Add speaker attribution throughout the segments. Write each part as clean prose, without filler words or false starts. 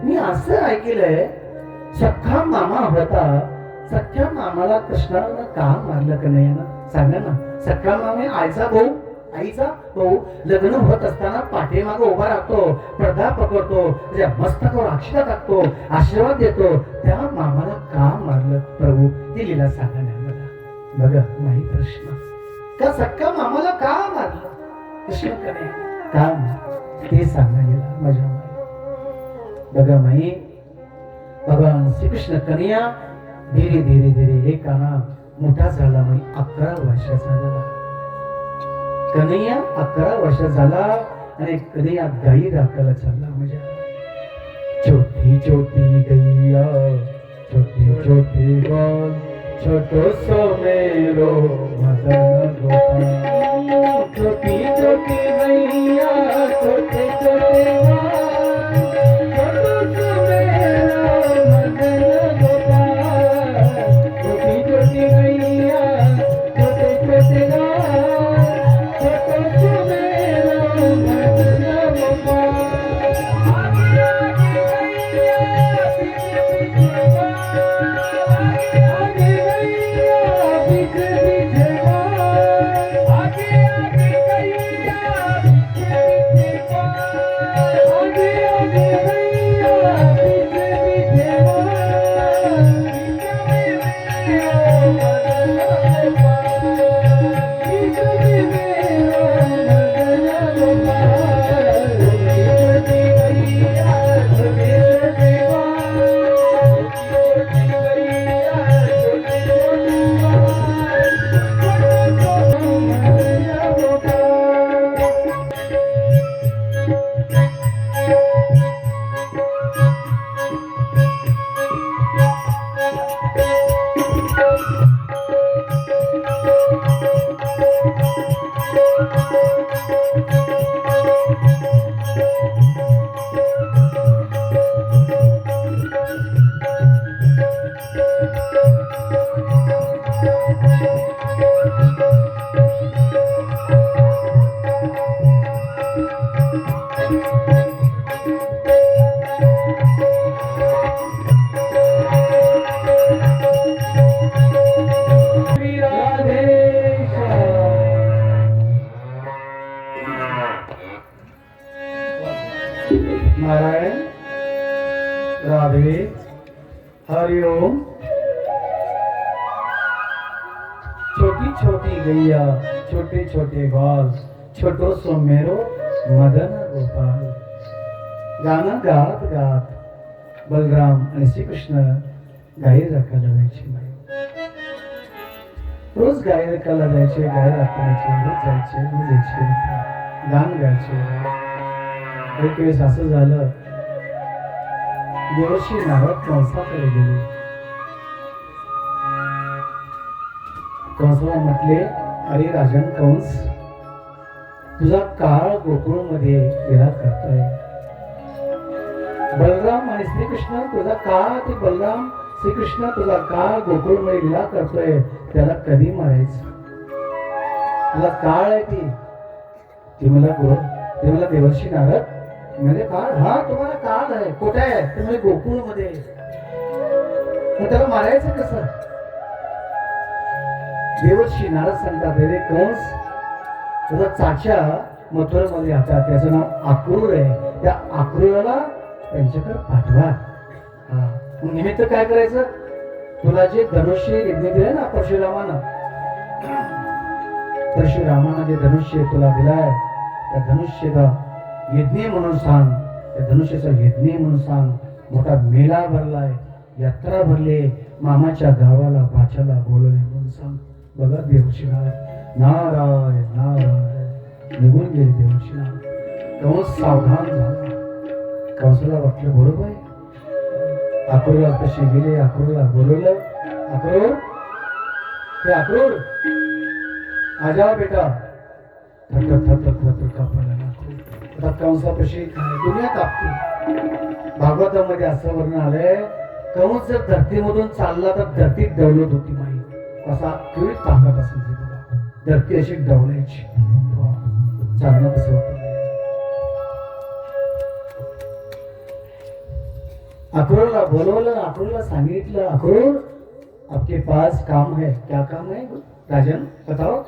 Speaker 1: मी असं ऐकलंय सख्खा मामा होता, सख्या मामाला कृष्णाला का मारलं का नाही ना? सांगा ना. सख्खा मामा आईचा भाऊ लग्न होत असताना पाठीमागे उभा राहतो, पडदा पकडतो, त्याच्या मस्तकावर अक्षता टाकतो, आशीर्वाद देतो. त्या मामाला का मारलं प्रभू? ती लीला सांगा ना मला. बघा माही कृष्ण का सख्खा मामाला का मारलं? कृष्ण कने का ते सांगा लीला माझ्या माई. बघा माई, भगवान श्रीकृष्ण कन्या धीरे धीरे धीरे एकाना मोठा झाला. माई 11 वर्षाचा झाला. कन्हैया 11 वर्ष झाला आणि कन्हैया गाई राखायला चालला. म्हणजे छोटी छोटी गैया छोटी छोटी गाय छोटो सो मेरो मदन गोपाल. छोटी छोटी गैया छोटे छोटे गाय छोटो सो मेरो मदन गोपाल. छोटी छोटी गैया छोटे छोटे गाय नारायण राधे हरिओम. छोटी छोटी गैया छोटे छोटे बाल छोटो सो मेरो मदन गोपाल. गाणं गात गात बलराम आणि श्रीकृष्ण गाई राखायला जायचे. रोज गाई राखायला जायचे, गाई राखायचे, रोज जायचे, रोज यायचे, गाणं गायचे. एक वेळेस असं झालं, देवर्षी नारद कंसाकडे गेले. कंसाला म्हटले, अरे राजन कंस, तुझा काळ गोकुळमध्ये गेला करतोय. बलराम आणि श्रीकृष्ण तुझा काळ, ते बलराम श्रीकृष्ण तुझा काळ गोकुळमध्ये गेला करतोय, त्याला कधी मारायचं? तुझा काळ आहे ती मला देवर्षी नारद म्हणजे काळ, हा तुम्हाला काळ आहे, कुठे आहे? तुम्ही गोकुळमध्ये. मग त्याला मारायचं कसं? देवर्षी नारद सांगतात, रे कंस, तुझा चाचा मथुरेमध्ये आता त्याचं नाव अक्रूर आहे, त्या अक्रूराला त्यांच्याकडे पाठवा. मग निमित्त काय करायचं? तुला जे धनुष्य यज्ञ दिले ना परशुरामानं जे धनुष्य तुला दिलाय, त्या धनुष्याचा यज्ञ म्हणून सांग, त्या धनुष्याचा यज्ञ म्हणून सांग. मोठा मेळा भरलाय, यात्रा भरले, मामाच्या गावाला भाच्याला बोलवले म्हणून सांग. बघा देवर्षी नारायण नारायण निघून गेले. देवर्षी नारायण कंस सावधान झाला. कंसाला वाटलं बरोबर आहे. अक्रूरला कशी गेले, अक्रूरला बोलवलं. अक्रूर, ते अक्रूर आजा बेटा. थर कापायला आता कंसापाशी दुनिया कापते. भागवतामध्ये असं वर्णन आलंय, कंस जर धरतीमधून चालला तर धरती डवलत होती. माही असा केवढी ताकद असेल धरती अशी डवलायची. चालणं कसं होतं. अक्रूरला बोलवलं, अक्रूरला सांगितलं, अक्रूर आपके पास काम है. क्या काम है राजन, बताओ.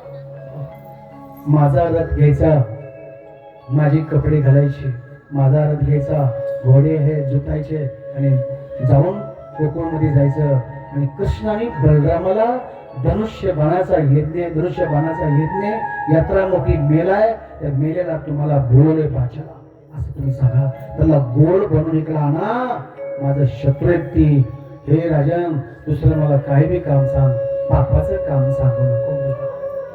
Speaker 1: माझा रथ घ्यायचा, माझी कपडे घालायचे, माझा रथ घ्यायचा, घोडे हे जुटायचे आणि जाऊन गोकुळमध्ये जायचं. आणि कृष्ण आणि बलरामाला धनुष्य बाणाचा यज्ञ यात्रा मोठी मेला आहे, त्या मेलेला तुम्हाला बोलले पाहिजे असं तुम्ही सांगा. त्याला गोड बनवून इकडे आणा, माझं शत्रू ती. हे राजन, दुसरं मला काही बी काम सांग, पापाचं काम सांगू नको.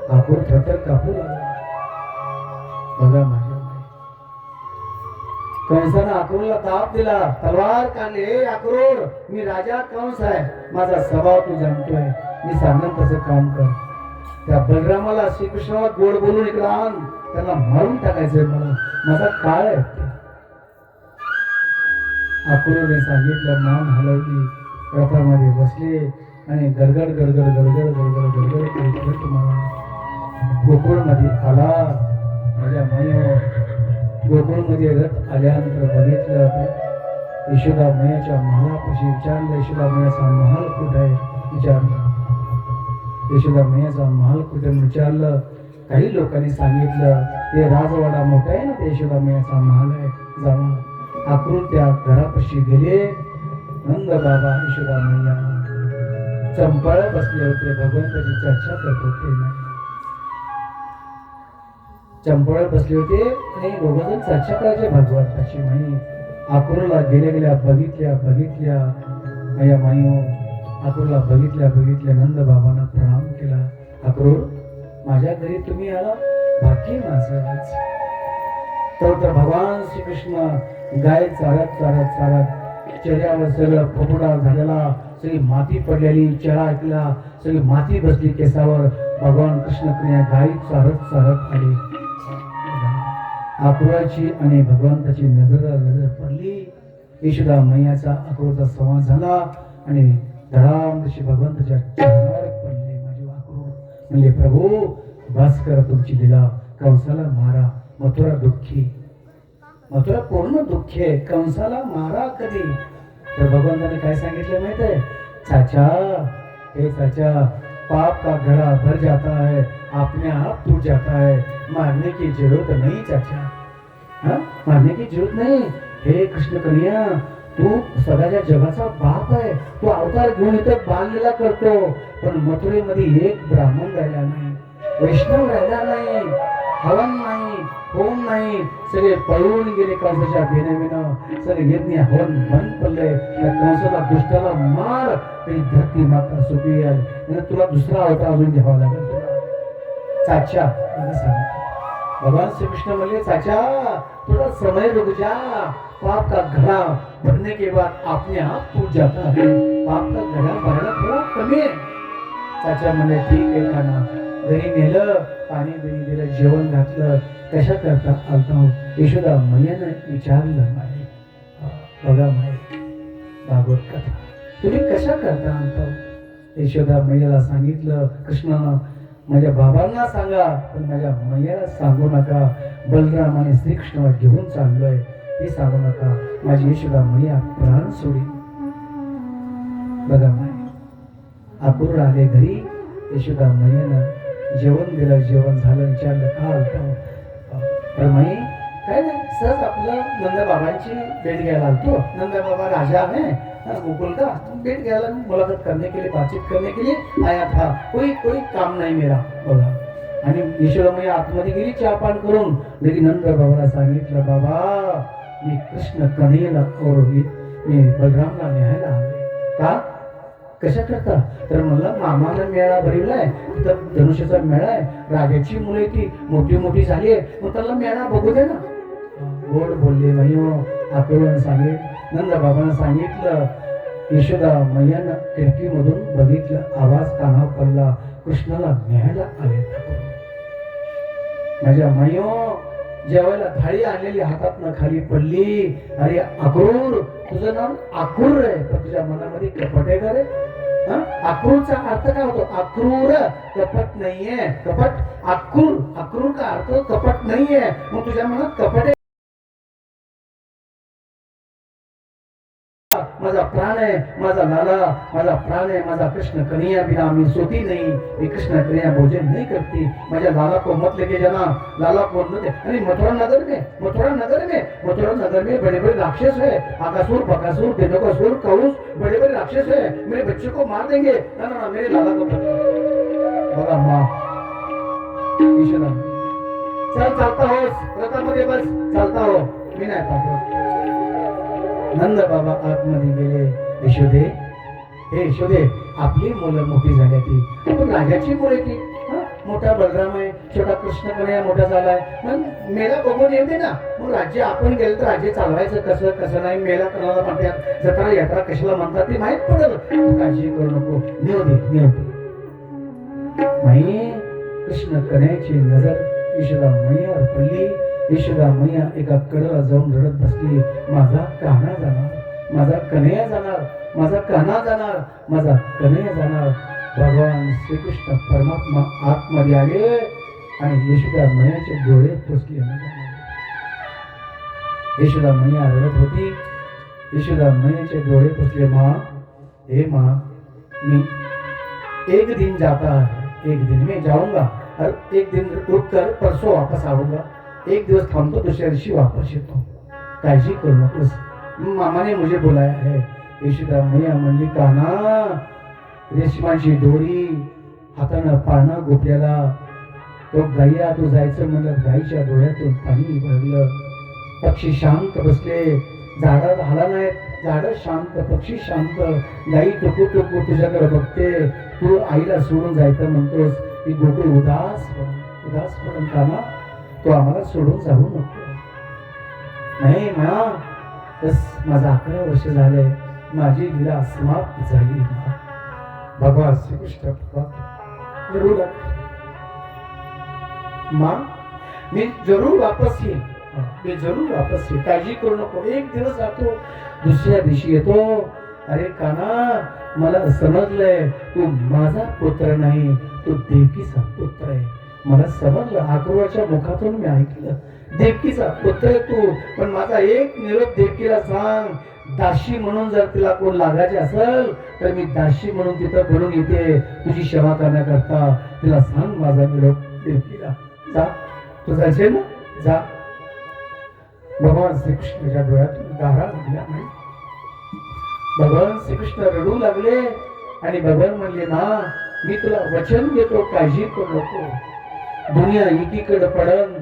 Speaker 1: कापूर थरथर कापू लागला. बघा माझ्या कंसानं अक्रूरला ताप दिला, तलवार काढली. हे अक्रूर, मी राजा कंस आहे, माझा स्वभाव तू जाणतोय, मी सांगेन तसं काम कर. त्या बलरामाला श्रीकृष्णाला गोड बोलून इकडे आण, त्यांना मारून टाकायचंय मला, माझा काळ आहे. अक्रूरने सांगितलं, मान हलवली, रथामध्ये बसले आणि गडगड गडगड गडगड गडगड गडगड गडगड तुम्हाला गोकुळमध्ये आला. माझ्या माईने गोकुळमध्ये रथ आल्यानंतर बघितलं, यशोदा मैयाच्या महालापाशी विचारलं, यशोदा मैयाचा महाल कुठे आहे विचारलं. यशोदा मैयाचा महाल कुठे विचारलं. काही लोकांनी सांगितलं ते राजवाडा मोठा आहे ना, ते यशोदा मैयाचा महाल आहे, जावा. अक्रूर त्या घरापाशी गेले. नंद बाबा यशोदा मैया चंपाळ बसले होते, भगवंताची चर्चा करत होते. चंपाळ बसले होते आणि दोघंजण चर्चा करायचे भगवंताची. माई अक्रूरला गेल्या बघितल्या माझ्या माई अक्रूरला बघितल्या नंद बाबांना प्रणाम केला. अक्रूर, माझ्या घरी तुम्ही आला, भाग्य माझं. तर भगवान श्रीकृष्ण गाय चारत चेहऱ्यावर सगळं फपुडा झालेला, सगळी माती पडलेली, चेहरा ऐकला, सगळी माती बसली केसावर. भगवान कृष्ण गाय चारत आले. अक्रूराची आणि भगवंताची नजर पडली. यशोदा मैयाचा अक्रूरचा संवाद झाला आणि धडामशी भगवंताच्या चरणावर पडले. माझे अक्रूर म्हणले, प्रभू बस करा तुमची लीला, कंसाला मारा. मथुरा पूर्ण दुःखी आहे, कंसाला मारा कधी. तर भगवंताने काय सांगितलं माहित आहे, चाचा, हे चाचा, पाप का घड़ा भर जाता है, अपने आप टूट जाता है, मारने की जरूरत नहीं चाचा. हाँ, मारने की जरूरत नहीं. हे कृष्ण कन्हैया, तू सगळ्या जगाचा बाप आहे, तू अवतार घेऊन इथं बाललीला करतो, पण मथुरेमध्ये एक ब्राह्मण राहिला नाही, वैष्णव राहिला नाही, हवन नाही, होम नाही, सगळे पळून गेले कंसाच्या बेनविनं. सगळे यज्ञ हवन बंद पडले. त्या कंसाला दुष्टाला मार, तरी धरती माता सुखी आहे. तुला दुसरा अवतार अजून घ्यावा लागेल तुला. चाचा भगवान श्री कृष्ण म्हणले, चाचा थोड़ा समय रुक जा, पाप का घड़ा भरने के बाद अपने आप टूट जाता है, पाप का घड़ा भरायला थोडा कमी आहे. चाचा म्हणले, ठीक आहे काना. घरी नेलं, पाणी बिणी दिलं, जेवण घातलं. कशा करता आलता यशोदा मैयानं विचारलं, माई बघा माई भागवत कथा तुम्ही कशा करता आणता. यशोदा मैयाला सांगितलं, कृष्णानं माझ्या बाबांना सांगा, पण माझ्या मैयाला सांगू नका. बलराम आणि श्रीकृष्णाला घेऊन चाललोय हे सांगू नका. माझी यशोदा मैया प्राण सोडी. बघा माई अक्रूर आले घरी. यशोदा मैयानं जेवण दिलं, जेवण झालं. विचारलं, का आलता. तर माई काय नाही, सहज आपलं नंद बाबांची भेट घ्यायला आलतो. नंद बाबा राजा है गोकुल का, भेट घ्यायला, मुलाकात करने के लिए, बातचीत करने के लिए आया था. कोई काम नाही मेरा. बघा, आणि यशोदा मैया आतमध्ये गेली चहा पान करून. लेकिन नंद बाबाला सांगितलं, बाबा मी कृष्ण कन्हैयाला और मी बलरामला न्यायला आले. का कशा करता. तर म्हणला, मामाला मेळा भरवलाय, तर धनुष्याचा मेळा आहे, राजाची मुले ती मोठी मोठी झाली आहे, मग त्याला मेळा बघू दे ना. गोड बोलले मैयो. अक्रूरने सांगितलं, नंद बाबांना सांगितलं. यशोदा मैयानं खिडकीमधून बघितलं, आवाज कानावर पडला, कृष्णाला न्यायला आले. माझ्या मैयो जेवायला थाळी आणलेली हातातनं खाली पडली. अरे अक्रूर, तुझं नाव अक्रूर आहे, तर तुझ्या मनामध्ये कपट आहे का रे. अक्रूरचा अर्थ काय होतो. अक्रूर कपट नाहीये. कपट अक्रूर का अर्थ कपट नाहीये. मग तुझ्या मनात कपट आहे. माझा प्राण आहे, माझा लाला माझा प्राण है, माझा कृष्ण कन्हैया बिना मी सोती नहीं, ये कृष्ण कन्हैया भोजन नहीं करती, माझ्या लाला को मत लेके जाना, लाला को मत। अरे मथुरा नगर में बड़े बड़े राक्षस है, आकासुर बकासुर देवकासुर कौस बड़े बड़े राक्षस है, मेरे बच्चे को मार देंगे, ना ना ना मेरे लाला को बघा माँ ईश्वरा चल चालता हो रथामध्ये बस चालता हो, मी नाही पाहतो। नंद बाबा आतमध्ये गेले, यशोदे हे यशोदे आपली मुलं मोठी झाली ती, आपण राजाची मुले ती, मोठा बलराम आहे, छोटा कृष्ण कन्हैया मोठा झालाय, मग मेला बघून येऊ दे ना, मग राज्य आपण गेलं तर राज्य चालवायचं कसं कसं नाही, मेला करायला म्हणतात, जत्रा यात्रा कशाला म्हणतात ते माहित पडेल, तू काळजी करू नको, नेऊ दे माई। कृष्ण कन्हैयाची नजर यशोदा मैयावर पडली, यशोदा मैया एका कडेला जाऊन रडत बसली, माझा कान्हा जाणार, माझा कन्हैया जाणार, माझा कान्हा जाणार, माझा कन्हैया जाणार। भगवान श्रीकृष्ण परमात्मा आतमध्ये आले आणि यशोदा मैयाचे डोळे पुसले, यशोदा मैया रडत होती, यशोदा मैयाचे डोळे पुसले, माँ हे माँ मी एक दिन जाता है, एक दिन में जाऊंगा और एक दिन रुक कर परसों वापस आऊंगा, एक दिवस थांबतो दूसऱ्या दिवशी वापस येतो, काळजी करू नकोस, मामा ने मुझे बुलाया है। यशोदा मैया म्हणली, कान्हा रेशमाची दोरी हातानं पाळणा गोपल्याला, तो गायी तू जायचं म्हणलं, गायीच्या डोळ्यातून पाणी भरलं, पक्षी शांत बसले, झाडं हाला नाहीत, झाडं शांत, पक्षी शांत, गायी टुकू टुकू तुझ्याकडे बघते, तू आईला सोडून जायचं म्हणतोस, ती गोकुळ उदास पडून कान्हा तो आम्हाला सोडून जाऊ नको। नाही मा बस माझा 11 वर्ष झाले, माझी लीला समाप्त झाली। भगवान श्रीकृष्ण जरूर माँ मी जरूर वापस येईन, मी जरूर वापस येईन, काळजी करू नको, एक दिवस जातो दुसऱ्या दिवशी येतो। अरे कान्हा मला समजलंय तू माझा पुत्र नाही, तू देवकीचा पुत्र आहे, मला समजलं, अक्रूराच्या मुखातून मी ऐकलं, देवकीचा पुत्र आहे तू, पण माझा एक निरोप देवकीला सांग, दाशी म्हणून जर तिला कोण लागायचे असेल तर मी दाशी म्हणून तिथं बोलून येते तुझी सेवा करण्याकरता, तिला सांग माझा निरोप देवकीला, जा तू जायचे ना जा। भगवान श्रीकृष्णाच्या डोळ्यातून धारा लागल्या नाही, भगवान श्रीकृष्ण रडू लागले आणि भगवान म्हणले, ना मी तुला वचन देतो, काळजी करू नको, दुनिया एकीकडे पडन,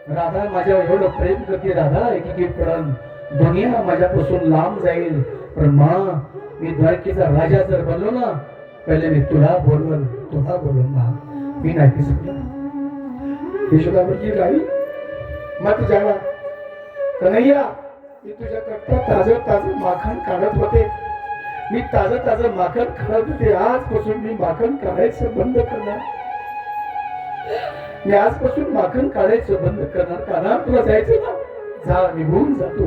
Speaker 1: राधा माझ्यावर एवढं प्रेम करते, राधा एकीकडे पडन, दुनिया माझ्यापासून लांब जाईल, पण माँ मी द्वारकेचा राजा जर बनलो ना, पहिले मी तुला बोलवन माँ, मी नाही सकला। यशोदा म्हटली, राई मत जावा कन्हैया, मी तुझ्याकरता ताजं माखण काढत होते, मी ताजं माखण खात होते, आजपासून मी माखण काढायचं बंद करणार, मी आजपासून माखण काढायचं बंद करणार। कान्हा तुला जायचं ना, जा निघून जातो,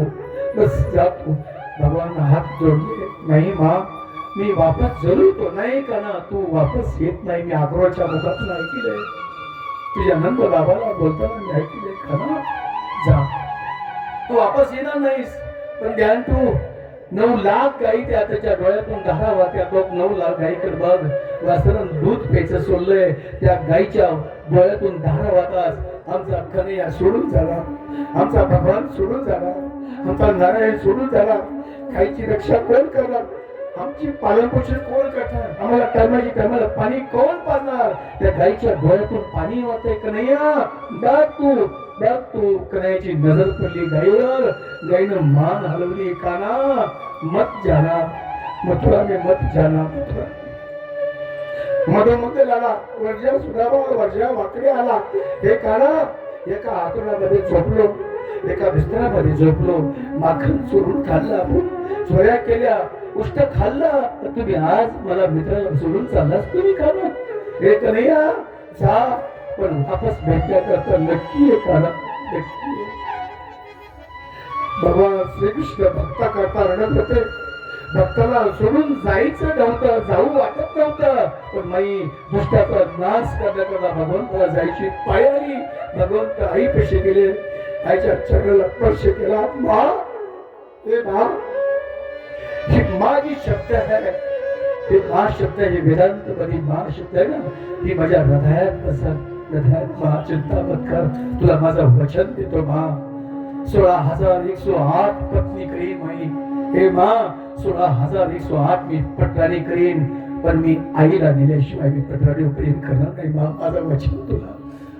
Speaker 1: बस जातो। भगवान हात जोडले, नाही माँ मी वापस जरूर येतो, नाही कान्हा तू वापस येत नाही, मी अक्रूराच्या मुखातून ऐकलंय, तुझ्या नंद बाबाला बोलताना मी ऐकलंय, कान्हा जा तू वापस येणार नाहीस, पण ध्यान तू 9 लाख गायी त्याच्या डोळ्यातून धारा वाहत्यात, 9 लाख गायीकडे बघ, वासरानं दूध प्यायचं सोडलंय, त्या गायीच्या डोळ्यातून धारा वाहतात, आमचा कन्हैया सोडून झाला, आमचा भगवान सोडून झाला, आमचा नारायण सोडून झाला, गायीची रक्षा कोण करणार, आमची पालनपोषण कोण करणार, आम्हाला टायमाला पाणी कोण पाजणार, त्या गायीच्या डोळ्यातून पाणी वाहतंय, कन्हैया बघ तू कन्हैयाची नजर पडली गायीवर, गायीनं मान हलवली, कान्हा मत जाना मथुरा में मत जाना, मथुरा मध्ये आला, वर्षा सुधावा वर्षा वाकडे आला, हे कान्हा एका हातोड्यामध्ये झोपलो, एका बिस्तरामध्ये झोपलो, माखण चोरून खाल्लं, आपण चोऱ्या केल्या, उष्ट खाल्लं, तर तुम्ही आज मला मित्राला सोडून चाललास, तुम्ही खाल्लं, हे कन्हैया जा, पण वापस भेटण्याकरता नक्की आहे कान्हा, नक्की। भगवान श्रीकृष्ण भक्ता करता रडत होते, भक्ताला सोडून जायचं नव्हतं, जाऊ वाटत नव्हतं, पण माई दुष्टाचा नाश करण्याकरता भगवंताला जायची पाय आली, भगवंत आई पैसे गेले, आईच्या चरणाला स्पर्श केला, मा हे मा ही माझी शब्द आहे ते मा शब्द हे वेदांत मध्ये मा शब्द आहे ना ती माझ्या हृदयात बसत हृदयात मा चिंता मत कर तुला माझं वचन देतो मा 16,108 पत्नी करीन माई हे मा 16,108 मी पटराणी करीन पण मी आईला दिल्याशिवाय मी पटराणी प्रेम करणार नाही मा माझं वचन तुला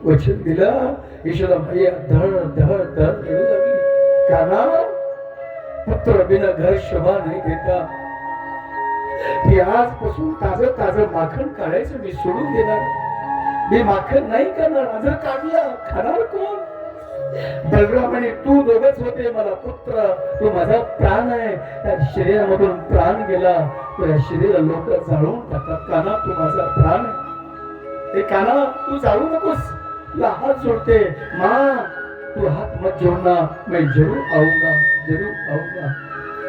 Speaker 1: वचन दिलं यशोदा मैया धड धड धड रडू लागली काना पुत्र बिना घर शोभा नाही देता मी आजपासून ताजं माखण काढायचं मी सोडून देणार मी माखण नाही करणार माझं काढलं खाणार कोण बलरामाने तू दोघच होते मला पुत्र तू माझा प्राण आहे त्या शरीरामधून प्राण गेला तो या शरीराला लोक जाळून टाकतात काना तू माझा प्राण आहे हे काना तू जाळू नकोस तुला हात जोडते माँ तू हात मत जोडना मैं जरूर आऊंगा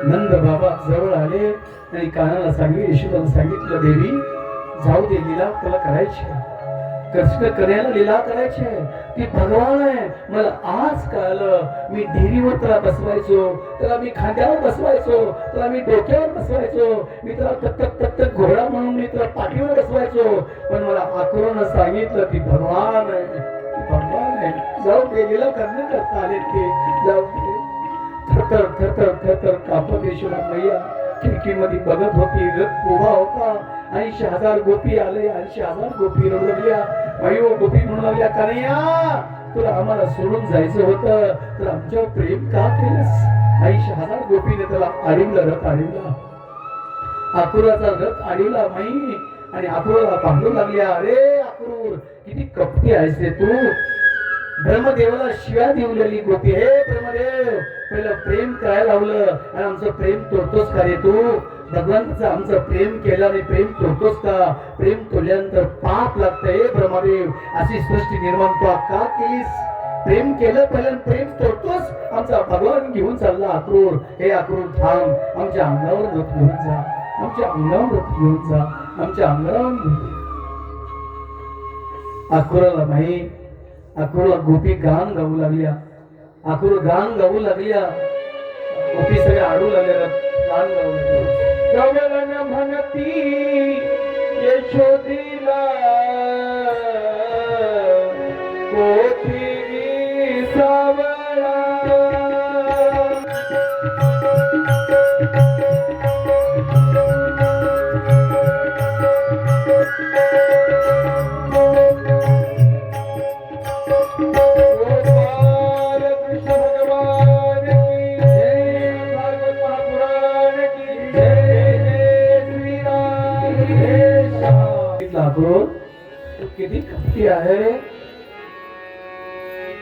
Speaker 1: नंद बाबा जवळ आले आणि कानाला सांगितलं यशोदाला सांगितलं देवी जाऊ दे लीला तुला करायची कृष्ण कन्याला लीला करायची ती भगवान आहे मला आज कळलं मी ढेरीवर त्याला बसवायचो त्याला मी खांद्यावर बसवायचो त्याला मी डोक्यावर बसवायचो मी त्याला तत्तक घोडा म्हणून मी त्याला पाठीवर बसवायचो पण मला आकुरानं सांगितलं ती भगवान आहे जाऊ दे लीला करता आले ते जाऊ दे थर कापत यशोदा मैया खिडकीमध्ये बघत होती रथ उभा होता 80,000 गोपी आले 80,000 गोपी रडू लागल्या माईओ गोपी म्हणू लागल्या कन्हैया तुला आम्हाला सोडून जायचं होतं तर आमच्यावर प्रेम का केलंस 80,000 गोपीने त्याला आडिवलं रथ आडिवला आकुराचा रथ आडिवला माई आणि आकुराला बांधू लागल्या अरे आकुर किती कपटी आहेस रे तू ब्रह्मदेवाला शिव्या देऊलेली गोपी हे ब्रह्मदेव पहिलं प्रेम करायला लावलं आणि आमचं प्रेम तोडतोस का रे तू भगवंताचं आमचं प्रेम केलं आणि प्रेम तोडतोस का प्रेम तोडल्यानंतर पाप लागतं हे ब्रह्मदेव अशी सृष्टी निर्माण तू का केलीस प्रेम केलं पहिलं प्रेम तोडतोस आमचा भगवान घेऊन चालला अक्रूर हे अक्रूर थांब आमच्या अंगावर रथ घेऊन जा आमच्या अंगावर रथ घेऊन जा आमच्या अंगावर अक्रूराला माही अक्रूरला गोपी गान गाऊ लागल्या अक्रूर गान गाऊ लागल्या गोपी सगळे आडू लागल्या गान गाऊ लागल्या गवळण म्हणती यशोदीला गोपी सावळा किती कपटी आहे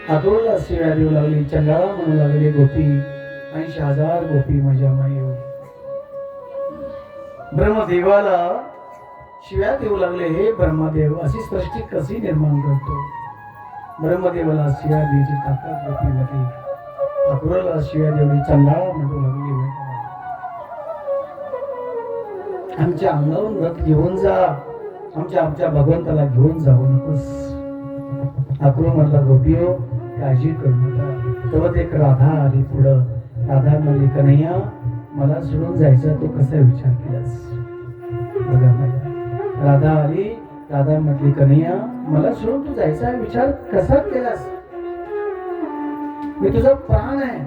Speaker 1: अक्रूरला शिव्या देऊ लागली चंडाळा म्हणू लागली गोपी 80,000 गोपी माझ्या माई ब्रह्मदेवाला शिव्या देऊ लागले हे ब्रह्मदेव अशी सृष्टी कशी निर्माण करतो ब्रह्मदेवाला शिव्या द्यायची ताकद गोपीमध्ये अक्रूरला शिव्या देवली चंडाळा म्हणू लागली आमच्या अंगावरून रथ घेऊन जा आमच्या भगवंताला घेऊन जाऊ नकोस अक्रूर म्हटला गोपियो काळजी करू नका तेव्हा एक राधा आली पुढं राधा म्हणली कन्हैया मला सोडून जायचं तू कसा विचार केलास बघा मला राधा आली राधा म्हटली कन्हैया मला सोडून तू जायचा विचार कसा केलास मी तुझा प्राण आहे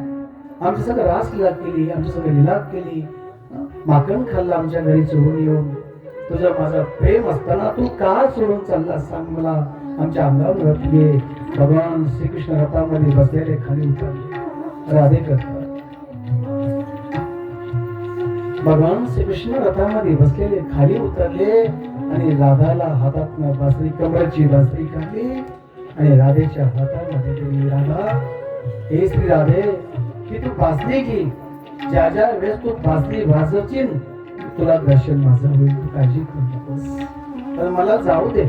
Speaker 1: आमच्या सगळं रास लीला केली आमच्या सगळं लीला केली माखण खाल्ला आमच्या घरी चोरून येऊन तुझं माझं प्रेम असताना तू का सोडून चालला सांग मला आमच्या अंगावर रथ घे भगवान श्रीकृष्ण रथामध्ये बसलेले खाली उतरले राधे करतात भगवान श्रीकृष्ण रथामध्ये बसलेले खाली उतरले आणि राधाला हातातनं बासरी कमरची बासरी काढली आणि राधेच्या हातामध्ये दिली राधा हे श्री राधे की तू बासरी घे ज्या ज्या वेळेस तू बासरी वाजवशील तुला दर्शन माझं होईल तू काळजी करू नकोस पण मला जाऊ दे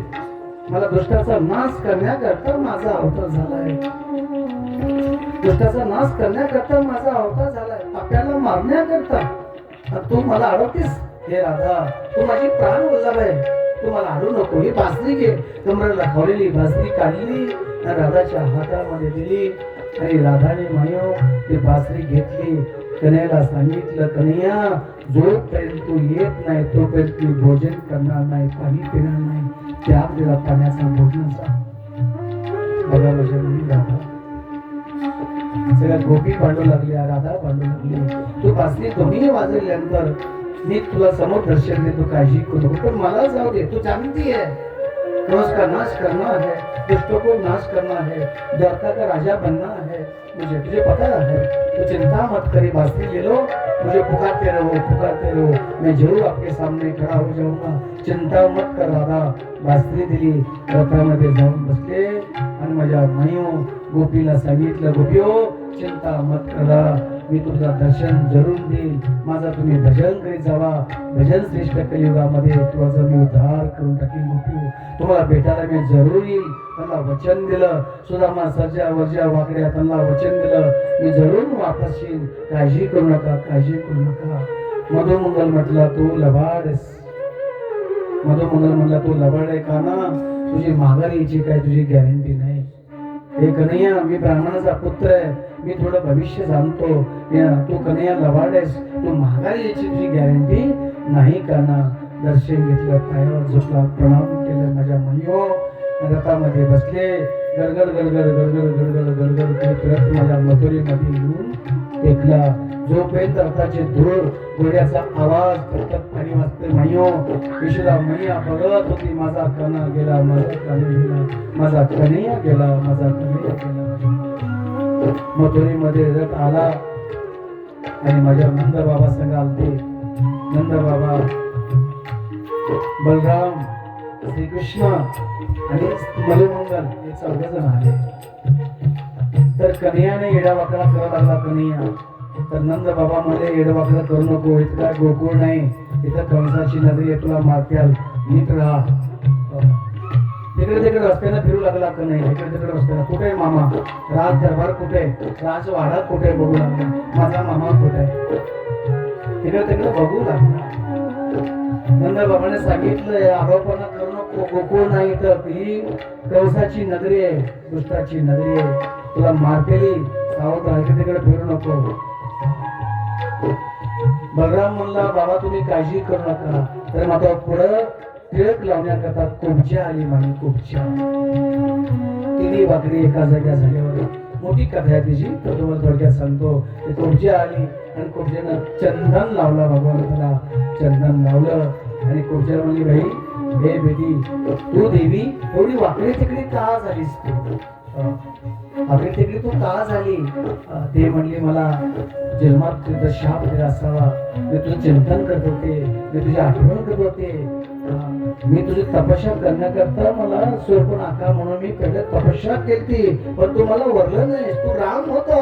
Speaker 1: मला दुष्टाचा नाश करण्याकरता माझा अवतार झालाय दुष्टाचा नाश करण्याकरता माझा अवतार झालाय आपल्याला मारण्याकरता तू मला अडवतेस हे राधा तू माझी प्राण वल्लभ आहे तू मला अडू नको ही बासरी घे कमरेला खावलेली बासरी काढली आणि राधाच्या हातामध्ये दिली आणि राधाने मायो ती बासरी घेतली कन्हैयाला सांगितलं, कन्हैया जोपर्यंत तू येत नाही तोपर्यंत मी भोजन करणार नाही, पाणी पिणार नाही. त्याग दिला पाण्याचा, भोजनाचा. बघा राधा सगळ्या गोपी भांडू लागल्या, राधा भांडू लागली. तू बासरी दोन्ही वाजवल्यानंतर मी तुला समोर दर्शन देतो, काळजी करू नको, पण मला जाऊ दे. तू जानती है क्रोध का नाश करना है, दुष्टों को नाश करना है, द्वारका का राजा बनना है, तुझे पता है. तो चिंता मत करी, बांसुरी ले लो, मुझे पुकारते रहो, मैं जरूर आपके सामने खड़ा हो जाऊंगा. चिंता मत कर राधा. बांसुरी दिली, रथामध्ये जाऊन बसले आणि माझ्या माईओ गोपीला सांगितलं, गोपीओ चिंता मत करा, मी तुमचं दर्शन जरूर देईल. माझा तुम्ही भजन करीत जावा. भजन श्रेष्ठ कलियुगामध्ये तुझा मी उद्धार करून टाकीन. गोपी तुम्हाला भेटायला मी जरूर येईल. त्यांना वचन दिलं. सुदामा सर्जा वर्जा वाकड्या त्यांना वचन दिलं, मी जरूर वापस येईन. काळजी करू नका, काळजी करू नका. मधुमंगल म्हटला, तू लबाडस. मधुमंगल म्हटला, तू लबाड आहे का ना, तुझी माघारी यायची काय तुझी गॅरंटी नाही. हे कन्हैया, मी ब्राह्मणाचा पुत्र आहे, मी थोडं भविष्य जाणतो. तू कन्हैया लबाड आहेस, तू माघारी यायची तुझी गॅरंटी नाही का ना. दर्शन घेतलं, पायावर झोपला, प्रणाम केलं. माझ्या माईओ रथामध्ये बसले, गडगड गडगड गडगड गडगड गडगड करत रथ माझ्या मथुरेमध्ये येऊन टेकला. जोपर्यंत रथाचे धूळ, घोड्याचा आवाज, फक्त पाणी वाजते. माईओ यशोदा मैया बघत होती, माझा कन्हैया गेला, माझा कन्हैया गेला, माझा कन्हैया गेला, माझा कन्हैया गेला. मथुरेमध्ये रथ आला आणि माझ्या नंद बाबा संग आलते. नंद बाबा, बलराम, श्रीकृष्ण आणि मधुमंगल हे चौघजण आले. तर कन्हैयाने येडावाकडा करायला लागला. कन्हैया तर नंद बाबा मध्ये येडावाकडा करू नको, इथं काय गोकुळ नाही, इथं कंसाची नगरी आहे, तुला मारत्याल, नीट राहा. तिकडे तिकडे रस्त्याने फिरू लागला. कन्हैया इकडे तिकडे रस्त्याला, कुठे मामा, राज दरबार कुठे, राजवाडा कुठे बघू लागला. माझा मामा कुठे, तिकडे तिकडे बघू लागला. नंद बाबाने सांगितलं, आरोपणा करू नको, गोकुळ नाही, तर ही कंसाची नगरी आहे, दुष्टाची नगरी आहे, तुला मारतेली, सावध राहा, तिकडे फिरू नको. बलराम म्हणला, बाबा तुम्ही काळजी करू नका. तर माता पुढं टिळक लावण्याकरता कुबजा आली. म्हणे कुबजा, तिन्ही वाकडी एका जाग्या झाल्यावर मोठी कथा आहे तिची, तर तुम्हाला थोडक्यात सांगतो. ते कुबजा आली आणि कुबजानं चंदन लावला, भगवंताला चंदन लावलं. आणि कुबजा म्हणली, भाई हे बेटी, तू देवी थोडी वाकडी तिकडी का झालीस, वाकडी तिकडी तू का झाली. ते म्हणली, मला जन्मात तुझा शाप दिला असावा, मी तुझं चिंतन करत होते, मी तुझी आठवण करत होते, मी तुझी तपस्या करण्याकरता मला शूर्पणखा म्हणून मी पहिले तपस्या केली, पण तू मला वरलं नाही. तू राम होता,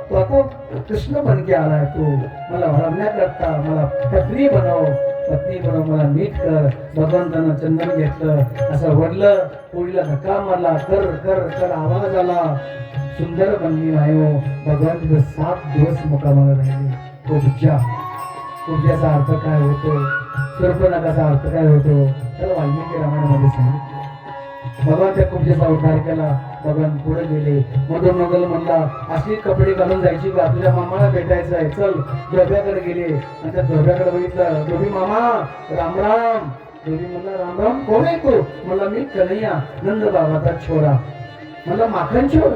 Speaker 1: तू आता कृष्ण बनके आलाय. तू मला वरण्याकरता मला पत्नी बनव, मला नीट कर. भगवंतानं चंदन घेतलं, असं वडलं, पोळीला धक्का मारला, कर कर कर आवाज आला, सुंदर बनली नाही. भगवान 7 दिवस मुकामाला राहिले. कुबजा, कुबजाचा अर्थ काय होतो, शूर्पणखाचा अर्थ काय होतो, त्याला वाल्मिकी रामायणामध्ये सांगितलं. भगवान त्या कुबजाचा उद्धार केला. भगवान पुढे गेले. मधुमंगल म्हणला, अशी कपडे घालून जायची का, तुझ्या मामाला भेटायचं आहे, चल. धोब्याकडे गेले आणि त्या धोब्याकडे बघितलं. धोबी मामा, राम राम. धोबी म्हणला, राम राम, कोण आहे तू. म्हणला, मी कन्हैया, नंद बाबाचा छोरा. म्हणला, माखन चोर,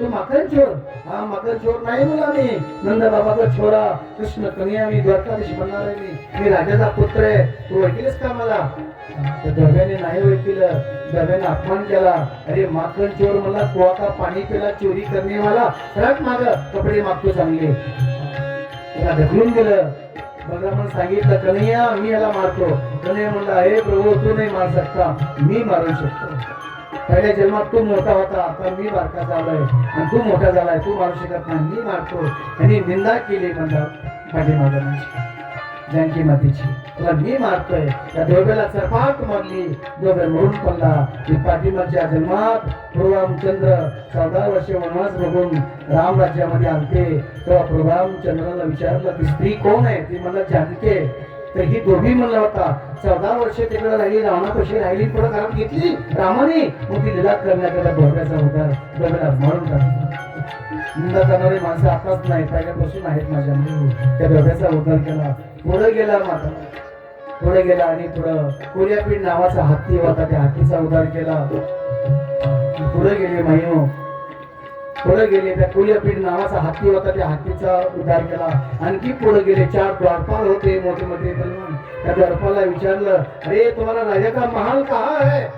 Speaker 1: तू माखन चोर. हा, माखन चोर नाही मला, मी नंद बाबाचा छोरा, कृष्ण कन्हैया, मी द्वारकाधीश बनणार आहे, मी राजाचा पुत्र आहे, तू ओळखीलस का मला. त्या धोब्याने नाही ओळखीलं. धोब्याने अपमान केला. अरे माखन चोर, मला कुआ का पाणी पिला, चोरी करणे मला, सरक माग, कपडे मागतो चांगले. त्याला ढकलून दिलं. बलरामाने सांगितलं, कन्हैया मी याला मारतो. कन्हैया म्हणला, हे प्रभू तू नाही मार सकता, मी मारू शकतो. पहिल्या जन्मात तू मोठा होता, आता मी बारका झालाय आणि तू मोठा झालाय, तू मारू शकत नाही, मी मारतो. आणि निंदा केली म्हणतात पाठीमागांची, जानकी मातेची, तुला मी मारतोय. त्या धोब्याला चरपाट मारली, धोबे मरून पडला. पाठीमागच्या जन्मात रामचंद्र 14 वर्ष वनवास बघून राम राज्यामध्ये आलते. तेव्हा प्रभू रामचंद्राला विचारलं, ती स्त्री कोण आहे. ती म्हणला, जानकी. तर ही दोघी म्हणला होता, 14 वर्ष तिकडे राहिली, रावणापाशी राहिली, पुढे कारण घेतली रामाने, मग ती लीला करण्याकरता धोब्याचा उद्धार, धोब्याला मारून टाकला. निंदा करणारी माणसं आताच नाही, पहिल्यापासून आहेत माझ्यामध्ये. त्या दोघांचा उद्धार केला. पुढे गेला माता, पुढे गेला आणि पुढं कोरियापीठ नावाचा हत्ती होता, त्या हत्तीचा उद्धार केला. पुढे गेले महिनो, पुढे गेले. त्या कोरियापीठ नावाचा हत्ती होता, त्या हत्तीचा उद्धार केला. आणखी पुढे गेले. 4 द्वारपाल होते, मोठे मोठे बलवान. त्या द्वारपाला विचारलं, अरे तुम्हारा राजा का महल कहाँ है?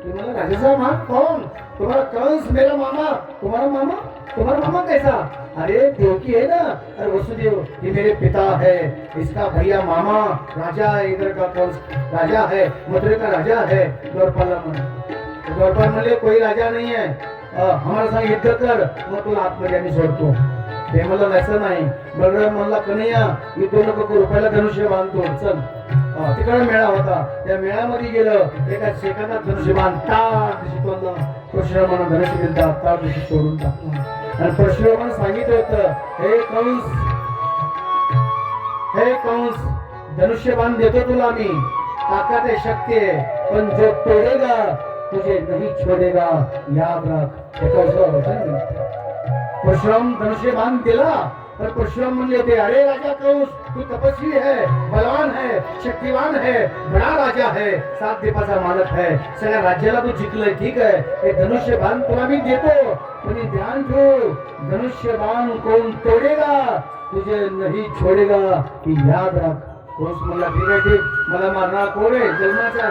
Speaker 1: तुम्हारा राजा का महल कौन? तुम्हारा कंस मेरा मामा. तुम्हारा मामा? तुम्हारा मामा कैसा? अरे देवकी है ना, अरे वसुदेव ये मेरे पिता है, इसका भैया मामा राजा है, इधर का कंस राजा है, मथुरा का राजा है. द्वारपाल म्हणले कोई राजा नहीं है, हमारा संग युद्ध कर, मग तुला आतमध्ये आम्ही सोडतो. ते मला वैसा नाही. बलराम म्हणला कन्हैया युद्ध नको करू, पहिला धनुष्य बांधतो, चल. तिकडे मेळा होता, त्या मेळ्यामध्ये गेलं. एका सेकंदात धनुष्य बांध ताट शिकवलं. परशुरामानं धनुष्य दिलं, ताट दिवशी सोडून टाकलं. आणि परशुरामानं सांगितलं होतं, हे कंस, हे कंस, धनुष्य बांध देतो तुला मी, ताकद आहे, शक्ती आहे, पण जो तोडेगा तुझे नहीं छोडेगा, याद रख. परशुराम धनुष्य बांध दिला. पर परशुराम म्हणले होते, अरे राजा कंस तू तपस्वी है, बलवान है, शक्तिवान है, बड़ा राजा है, 7 दीपाचा मालक है, सगळ्या राज्याला तू जिंकलंय, ठीक आहे, एक धनुष्य बाण तुला मी देतो, पण ध्यान ठेव, धनुष्य बाण कोण तोडेगा तुझे नहीं छोडेगा, ही याद रख. कंस म्हणला ठीक आहे, ठीक, मला मारणार कोण आहे? जन्माचा.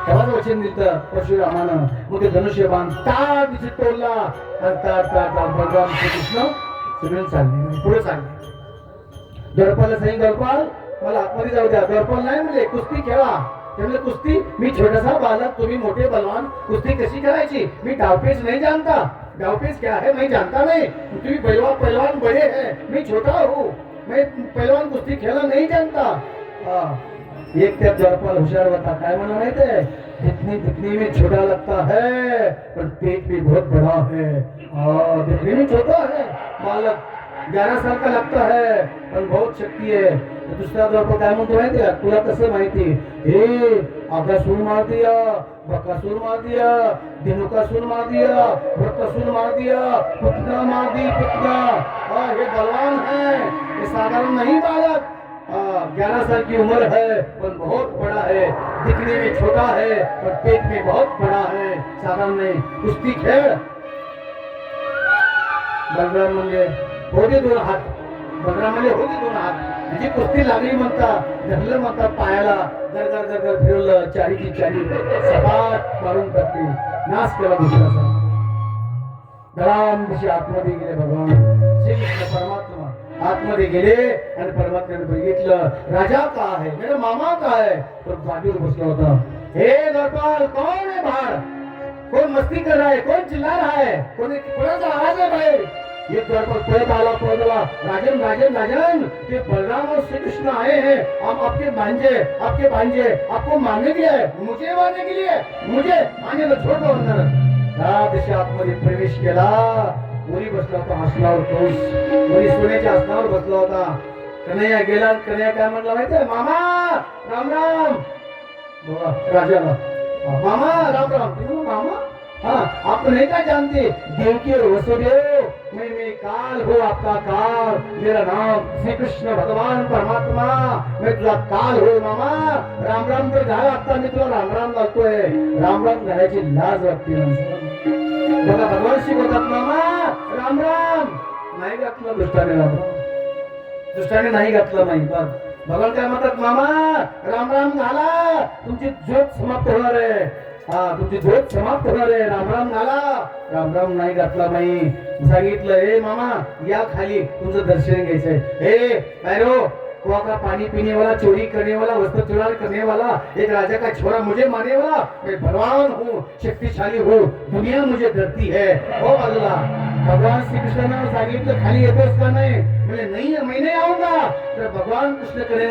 Speaker 1: तेव्हाच वचन दिलं परशुरामानं. मग ते धनुष्य बाण ताट दिशी तोडला आणि ताट भगवान श्रीकृष्ण सगळं चालले, पुढे चालले. द्वारपालला सांगितलं, द्वारपाल मला आतमध्ये जाऊ द्या. द्वारपाल नाही म्हणजे कुस्ती खेळा. त्यामुळे कुस्ती, मी छोटासा बालक, तुम्ही मोठे बलवान, कुस्ती कशी करायची मी डावपेच नहीं जानता. डावपेच क्या है मैं जानता नहीं. तुम्ही पहलवान बड़े हैं, मैं छोटा हूँ, मैं पहलवान कुस्ती खेळना नहीं जानता. एक त्या द्वारपाल होशियार होता. काय म्हणा माहितीये, दिखने में छोटा लगता है पर पेट भी बहुत बड़ा है. दिखने में छोटा है बालक, 11 साल का लगता है पण बहुत शक्ती आहे. दुसरा द्वारपाल काय म्हणतो माहितीये, तुला कसं माहिती? हे अगासूर मार दिया, बकासूर मार दिया, धेनुकासूर मार दिया, वृत्रासूर मार दिया, पुतना मार दी, पुतना. ये बलवान है, ये साधारण नहीं बालक. 11 साल की उम्र है पर बहुत बड़ा है, दिखने में छोटा है पर पेट में बहुत बड़ा है, साधारण नहीं. कुस्ती खेळ. बलराम म्हणजे होते 2 हात. बलराम म्हणजे होते 2 हात. म्हणजे कुस्ती लागली म्हणता, धरलं म्हणता पायाला, गरगर फिरवलं, चारीची चारी सपाट मारून टाकली, नाश केला दुसऱ्याचा. धडाम दिशी आतमध्ये गेले भगवान श्रीकृष्ण परमात्मा. आतमध्ये गेले आणि परमात्म्याने बघितलं, राजा का आहे, मेरा मामा का आहे. तो गादीवर बसला होता. हे द्वारपाल कौन है बाहर? कौन मस्ती कर रहा है? कौन चिल्ला रहा है? कोणाचा आवाज आहे बाहेर? ये द्वारपाल पळत आला. राजन राजन राजन, ये बलराम और श्री कृष्ण आए हैं, हम आपके भांजे आपको मारने के लिए, मुझे मारने के लिए, मुझे मारने को छोड़ दो अंदर. त्या आतमध्ये प्रवेश केला. मुली बसला होता आसनावर, कंस मुली सोन्याच्या आसनावर बसला होता. कन्हैया गेला. कन्हैया काय म्हणला माहितीये, मामा राम राम. राजाला मामा राम राम. मामा हाँ, आप नहीं क्या जानते, देवकी और वसुदेव, मैं काल हूँ, आपका काल, मेरा नाम श्री कृष्ण भगवान परमात्मा, मैं तुला काल हूँ. मामा राम राम तर घाल, आता मी तुला राम राम घालतोय. राम राम घालायची लाज वाटते माणसाला. बघा भगवान शिकवतात, मामा राम राम नाही घातलं दुष्टाने, राम दुष्टाने नाही घातलं नाही. भगवान काय म्हणतात, मामा राम राम घाला, तुमची झोप समाप्त होणार आहे. तुमची झोप समाप्त होणार आहे. राम राम घाला. राम राम नाही घातला नाही. सांगितलं, हे मामा या खाली, तुमचं दर्शन घ्यायचंय. हे काय रो, कुआ का पानी पीने वाला, चोरी करने वाला, वस्त्र चुरा करने वाला, एक राजा का छोरा मुझे मारने वाला, मैं बलवान हूँ, शक्तिशाली हूँ, दुनिया मुझे डरती है. हो बाजूला. भगवान श्री कृष्णाने सांगितलं, खाली येतोस का नाही? म्हणजे नाही, मैं नहीं आऊंगा. तर भगवान कृष्ण कडे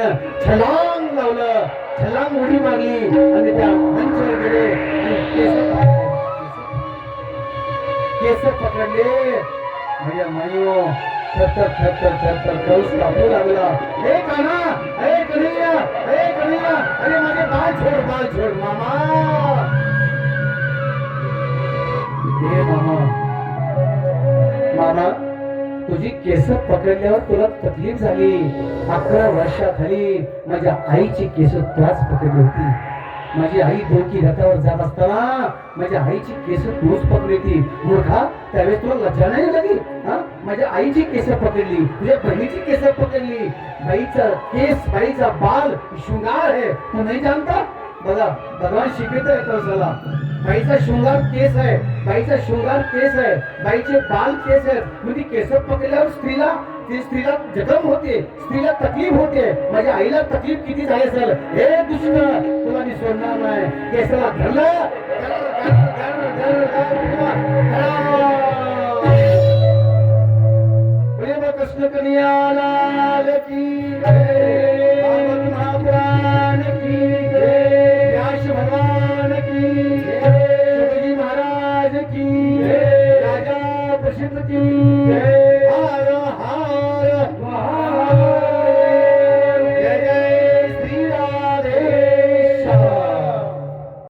Speaker 1: छलांग लावलं, छलांग उडी मारली आणि त्या मंचावर गेले आणि केस पकडले. माझ्या माईओ थर कंस कापू लागला. हे कान्हा, हे कन्हैया, हे कन्हैया, अरे माझे बाल छोड मामा. हे मामा तुझी केस पकडल्यावर तुला तकलीफ झाली. 11 वर्षाखाली माझ्या आईची केस तुलाच पकडली होती. माझी आई डोकी रथावर जात असताना माझ्या आईची केस तूच पकडली होती. मूर्खा, त्यावेळेस तुला लज्जा नाही लागली? हा, माझ्या आईची केस पकडली, तुझ्या बहिणीची केस पकडली. बाईचा केस, बाईचा बाल शृंगार है, तू नाही जानता? बघा, भगवान शिकवतोय कौशला. बाईचा शृंगार केस आहे, बाईचा शृंगार केस आहे, बाईचे बाल केस आहेत. मग ती केस पकडल्यावर स्त्रीला जखम होते, स्त्रीला तकलीफ होते. माझ्या आईला तकलीफ किती झाली असेल. हे दुष्ट, तुला मी सोडणार नाही. केसाला धरलं, कृष्ण कन्या लाल की जय.